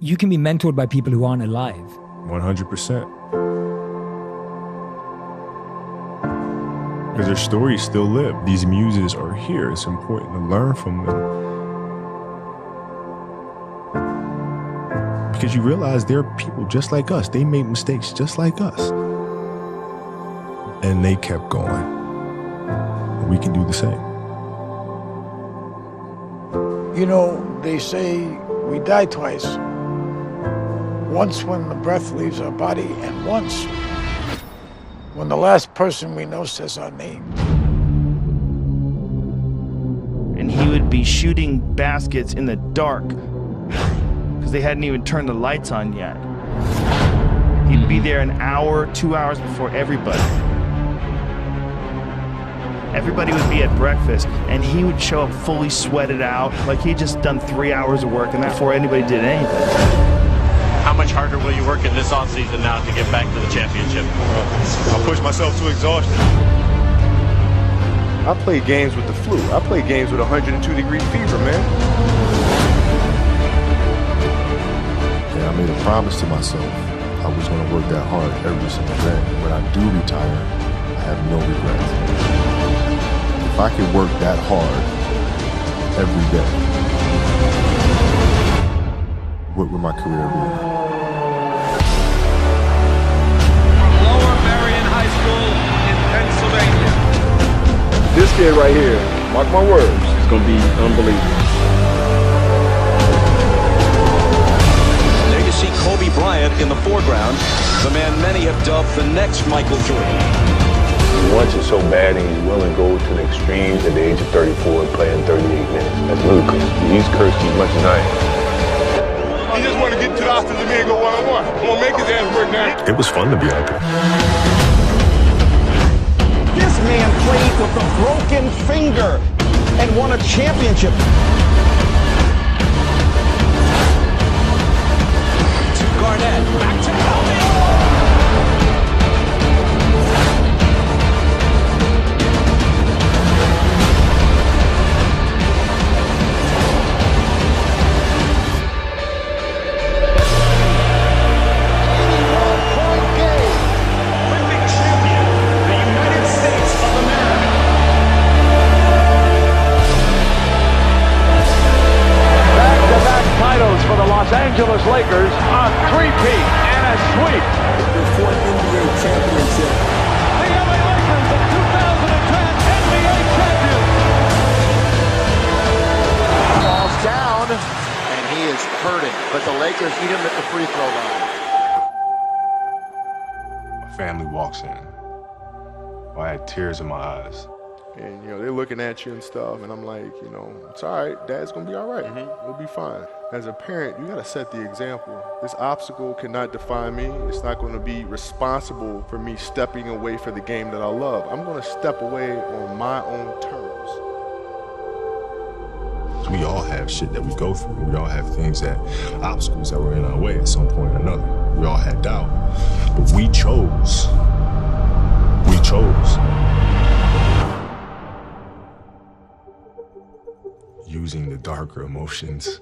you can be mentored by people who aren't alive. 100%. Because their stories still live. These muses are here. It's important to learn from them. Because you realize they're people just like us. They made mistakes just like us. And they kept going. We can do the same. You know, they say we die twice. Once when the breath leaves our body, and once when the last person we know says our name. And he would be shooting baskets in the dark because they hadn't even turned the lights on yet. He'd be there an hour, 2 hours before everybody. Everybody would be at breakfast, and he would show up fully sweated out, like he'd just done 3 hours of work and before anybody did anything. How much harder will you work in this offseason now to get back to the championship? I'll push myself to exhaustion. I played games with the flu. I played games with 102-degree fever, man. And I made a promise to myself I was going to work that hard every single day. When I do retire, I have no regrets. If I could work that hard every day, what would my career be? Lower Marion High School in Pennsylvania. This kid right here, mark my words, is going to be unbelievable. There you see Kobe Bryant in the foreground, the man many have dubbed the next Michael Jordan. He wants it so bad and he's willing to go to the extremes at the age of 34 playing 38 minutes. That's ludicrous. He's cursed as much as I am. He just want to get to the offensive end and go one-on-one. I'm going to make his ass work now. It was fun to be out there. This man played with a broken finger and won a championship. To Garnett, back to Kobe. For the Los Angeles Lakers, a three-peat and a sweep. Their fourth NBA championship. The LA Lakers, the 2010 NBA champions. Falls down, and he is hurting. But the Lakers eat him at the free throw line. My family walks in. I had tears in my eyes. And, they're looking at you and stuff, and I'm like, it's all right. Dad's going to be all right. We'll be fine. As a parent, you got to set the example. This obstacle cannot define me. It's not going to be responsible for me stepping away for the game that I love. I'm going to step away on my own terms. We all have shit that we go through. We all have obstacles that were in our way at some point or another. We all had doubt. But we chose. We chose. Using the darker emotions,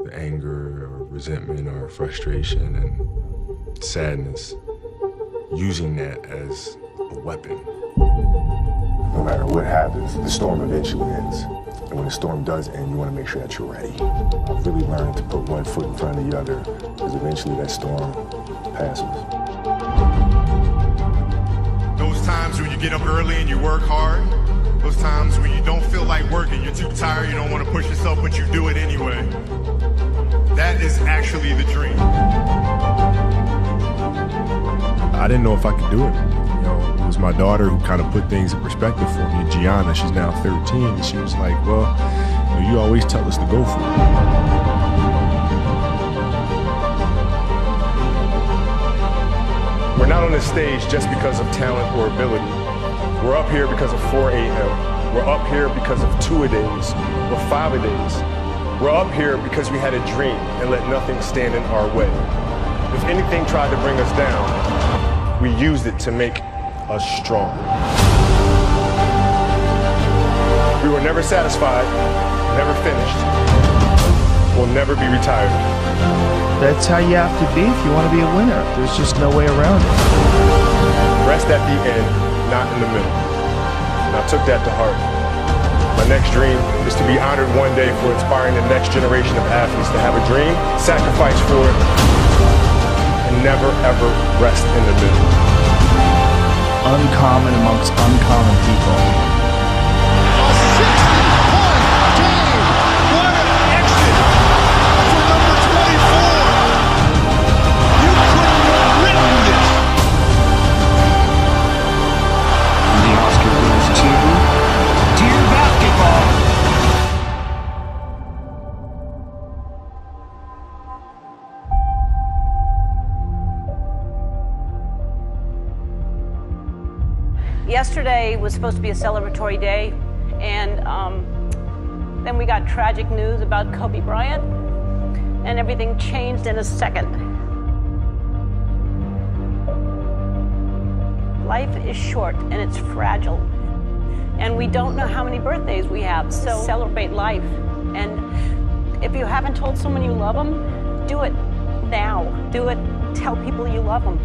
the anger or resentment or frustration and sadness, using that as a weapon. No matter what happens, the storm eventually ends. And when the storm does end, you want to make sure that you're ready. I've really learned to put one foot in front of the other, because eventually that storm passes. Those times when you get up early and you work hard, those times when you don't feel like working, you're too tired, you don't want to push yourself, but you do it anyway. That is actually the dream. I didn't know if I could do it. It was my daughter who kind of put things in perspective for me. Gianna, she's now 13, and she was like, well, you always tell us to go for it. We're not on this stage just because of talent or ability. We're up here because of 4 a.m. We're up here because of 2-a-days or 5-a-days. We're up here because we had a dream and let nothing stand in our way. If anything tried to bring us down, we used it to make us strong. We were never satisfied, never finished. We'll never be retired. That's how you have to be if you want to be a winner. There's just no way around it. Rest at the end, not in the middle. And I took that to heart. My next dream is to be honored one day for inspiring the next generation of athletes to have a dream, sacrifice for it, and never ever rest in the middle. Uncommon amongst uncommon people. A 60-point game. What an exit for number 24. You couldn't have written this. The Oscar goes to Dear Basketball. Yesterday was supposed to be a celebratory day, and then we got tragic news about Kobe Bryant, and everything changed in a second. Life is short and it's fragile, and we don't know how many birthdays we have, so celebrate life. And if you haven't told someone you love them, do it now. Do it. Tell people you love them.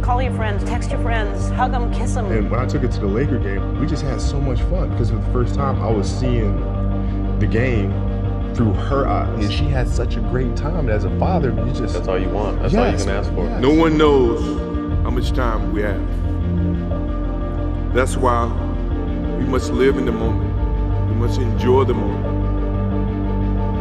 Call your friends, text your friends, hug them, kiss them. And when I took it to the Laker game, we just had so much fun because for the first time I was seeing the game through her eyes. And she had such a great time. As a father, you just... That's all you want. That's all you can ask for. Yes. No one knows how much time we have. That's why we must live in the moment. We must enjoy the moment.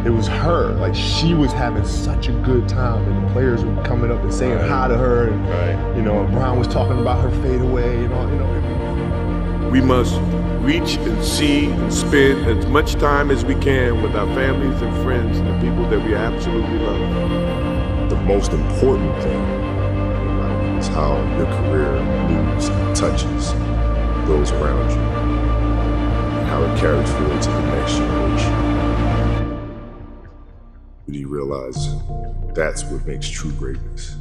It was her. Like, she was having such a good time, and the players were coming up and saying hi to her, and you know, Brown was talking about her fadeaway, and all, you know. We must reach and see and spend as much time as we can with our families and friends and the people that we absolutely love. The most important thing in life is how your career moves and touches those around you, and how it carries forward to the next generation. Do you realize that's what makes true greatness?